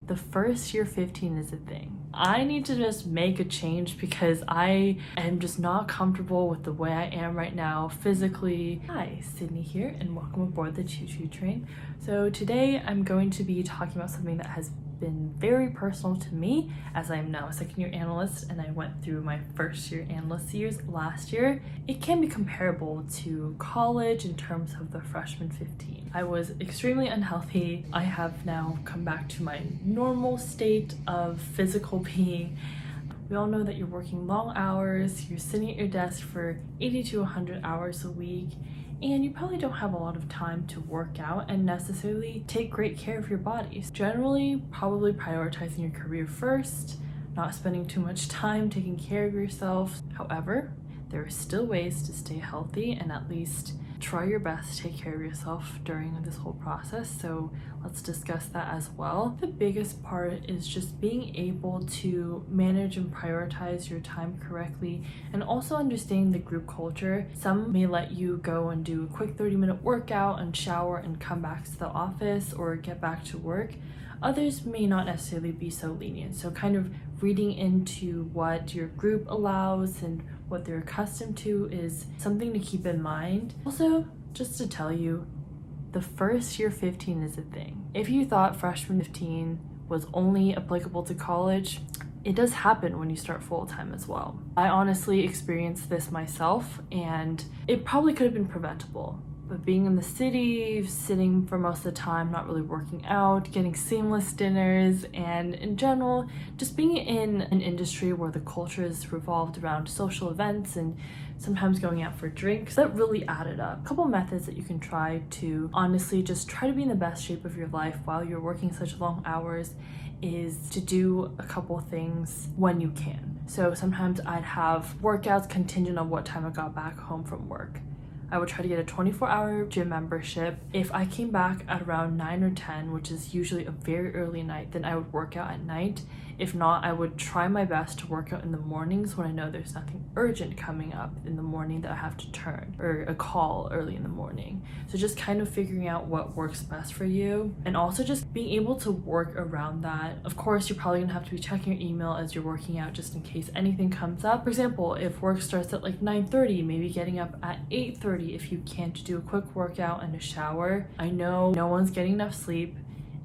the first year 15 is a thing. I need to just make a change because I am just not comfortable with the way I am right now physically. Hi, Sydney here and welcome aboard the Choo Choo Train. So today I'm going to be talking about something that has been very personal to me, as I am now a second year analyst and I went through my first year analyst years last year. It can be comparable to college in terms of the freshman 15. I was extremely unhealthy. I have now come back to my normal state of physical being. We all know that you're working long hours, you're sitting at your desk for 80 to 100 hours a week, and you probably don't have a lot of time to work out and necessarily take great care of your bodies. Generally, probably prioritizing your career first, not spending too much time taking care of yourself. However, there are still ways to stay healthy and at least try your best to take care of yourself during this whole process, so let's discuss that as well. The biggest part is just being able to manage and prioritize your time correctly and also understanding the group culture. Some may let you go and do a quick 30-minute workout and shower and come back to the office or get back to work. Others may not necessarily be so lenient, so kind of reading into what your group allows and what they're accustomed to is something to keep in mind. Also, just to tell you, the first year 15 is a thing. If you thought freshman 15 was only applicable to college, it does happen when you start full-time as well. I honestly experienced this myself and it probably could have been preventable. But being in the city, sitting for most of the time, not really working out, getting seamless dinners, and in general, just being in an industry where the culture is revolved around social events and sometimes going out for drinks, that really added up. A couple methods that you can try to honestly just try to be in the best shape of your life while you're working such long hours is to do a couple things when you can. So sometimes I'd have workouts contingent on what time I got back home from work. I would try to get a 24-hour gym membership. If I came back at around 9 or 10, which is usually a very early night, then I would work out at night. If not, I would try my best to work out in the mornings when I know there's nothing urgent coming up in the morning that I have to turn, or a call early in the morning. So just kind of figuring out what works best for you and also just being able to work around that. Of course, you're probably gonna have to be checking your email as you're working out just in case anything comes up. For example, if work starts at like 9:30, maybe getting up at 8:30 if you can't do a quick workout and a shower. I know no one's getting enough sleep,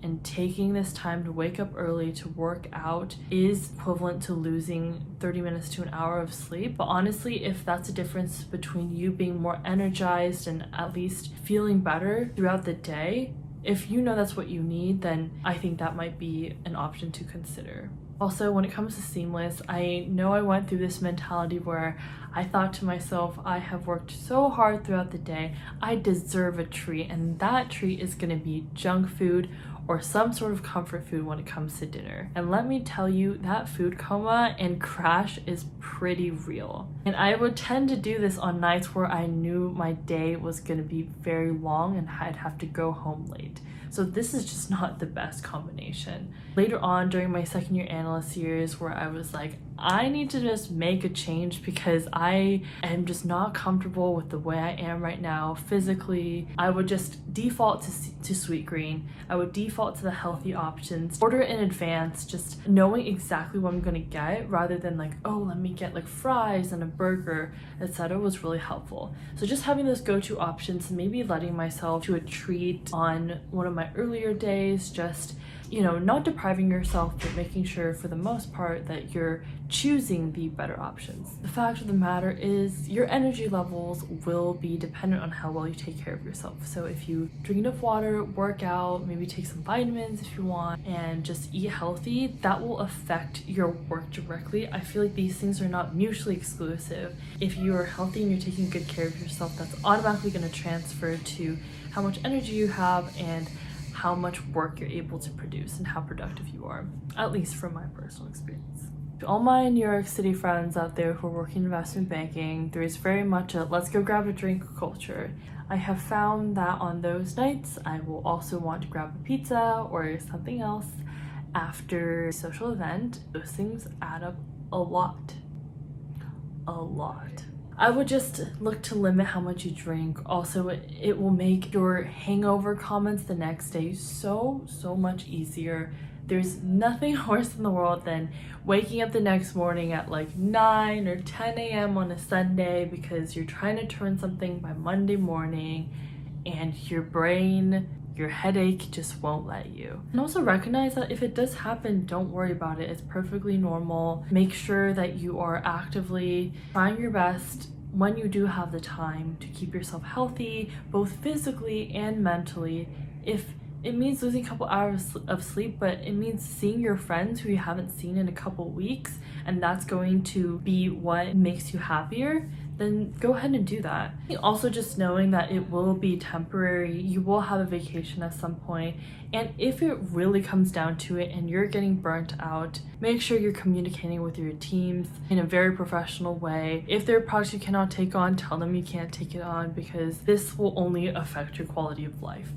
and taking this time to wake up early to work out is equivalent to losing 30 minutes to an hour of sleep. But honestly, if that's a difference between you being more energized and at least feeling better throughout the day, if you know that's what you need, then I think that might be an option to consider. Also, when it comes to seamless, I know I went through this mentality where I thought to myself, I have worked so hard throughout the day, I deserve a treat, and that treat is gonna be junk food or some sort of comfort food when it comes to dinner. And let me tell you, that food coma and crash is pretty real. And I would tend to do this on nights where I knew my day was gonna be very long and I'd have to go home late. So this is just not the best combination. Later on during my second year analyst years where I was like, I need to just make a change because I am just not comfortable with the way I am right now physically, I would just default to Sweet Green. I would default to the healthy options, order in advance, just knowing exactly what I'm gonna get rather than like, oh, let me get like fries and a burger, etc. was really helpful. So just having those go-to options, maybe letting myself to a treat on one of my earlier days, just, you know, not depriving yourself, but making sure for the most part that you're choosing the better options. The fact of the matter is your energy levels will be dependent on how well you take care of yourself. So if you drink enough water, work out, maybe take some vitamins if you want, and just eat healthy, that will affect your work directly. I feel like these things are not mutually exclusive. If you are healthy and you're taking good care of yourself, that's automatically going to transfer to how much energy you have and how much work you're able to produce and how productive you are, at least from my personal experience. To all my New York City friends out there who are working in investment banking, there is very much a let's go grab a drink culture. I have found that on those nights, I will also want to grab a pizza or something else after a social event. Those things add up a lot. I would just look to limit how much you drink. Also, it will make your hangover comments the next day so much easier There's nothing worse in the world than waking up the next morning at like 9 or 10 a.m. on a Sunday because you're trying to turn something by Monday morning and your brain, your headache just won't let you. And also recognize that if it does happen, don't worry about it. It's perfectly normal. Make sure that you are actively trying your best when you do have the time to keep yourself healthy, both physically and mentally. If it means losing a couple hours of sleep, but it means seeing your friends who you haven't seen in a couple weeks, and that's going to be what makes you happier, then go ahead and do that. Also just knowing that it will be temporary, you will have a vacation at some point, and if it really comes down to it and you're getting burnt out, make sure you're communicating with your teams in a very professional way. If there are projects you cannot take on, tell them you can't take it on, because this will only affect your quality of life.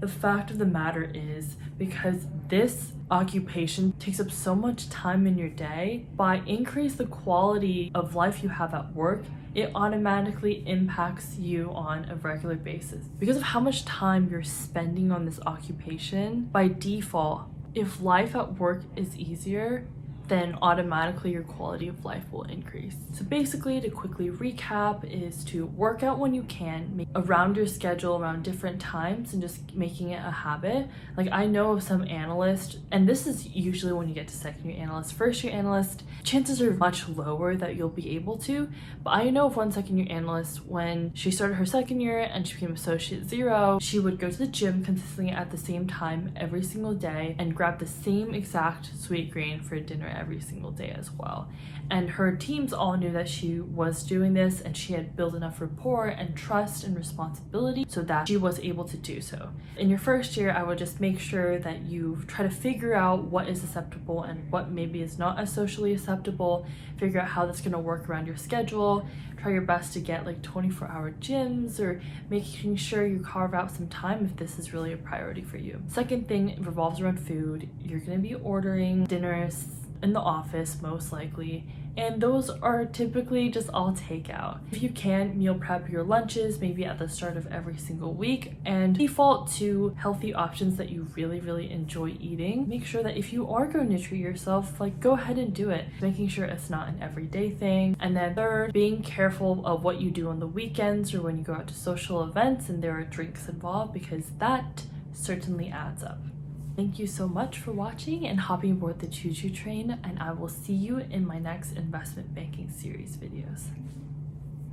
The fact of the matter is, because this occupation takes up so much time in your day, by increase the quality of life you have at work, it automatically impacts you on a regular basis. Because of how much time you're spending on this occupation, by default, if life at work is easier, then automatically your quality of life will increase. So basically, to quickly recap, is to work out when you can, around your schedule, around different times, and just making it a habit. Like, I know of some analysts, and this is usually when you get to second year analyst. First year analyst, chances are much lower that you'll be able to, but I know of one second year analyst, when she started her second year and she became associate 0, she would go to the gym consistently at the same time every single day and grab the same exact sweet green for dinner every single day as well. And her teams all knew that she was doing this, and she had built enough rapport and trust and responsibility so that she was able to do so. In your first year, I would just make sure that you try to figure out what is acceptable and what maybe is not as socially acceptable, figure out how that's going to work around your schedule, try your best to get like 24-hour gyms, or making sure you carve out some time if this is really a priority for you. Second thing revolves around food. You're going to be ordering dinners in the office most likely, and those are typically just all takeout. If you can, meal prep your lunches maybe at the start of every single week and default to healthy options that you really enjoy eating. Make sure that if you are going to treat yourself, like, go ahead and do it, making sure it's not an everyday thing. And then third, being careful of what you do on the weekends or when you go out to social events and there are drinks involved, because that certainly adds up. Thank you so much for watching and hopping aboard the choo-choo train, and I will see you in my next investment banking series videos.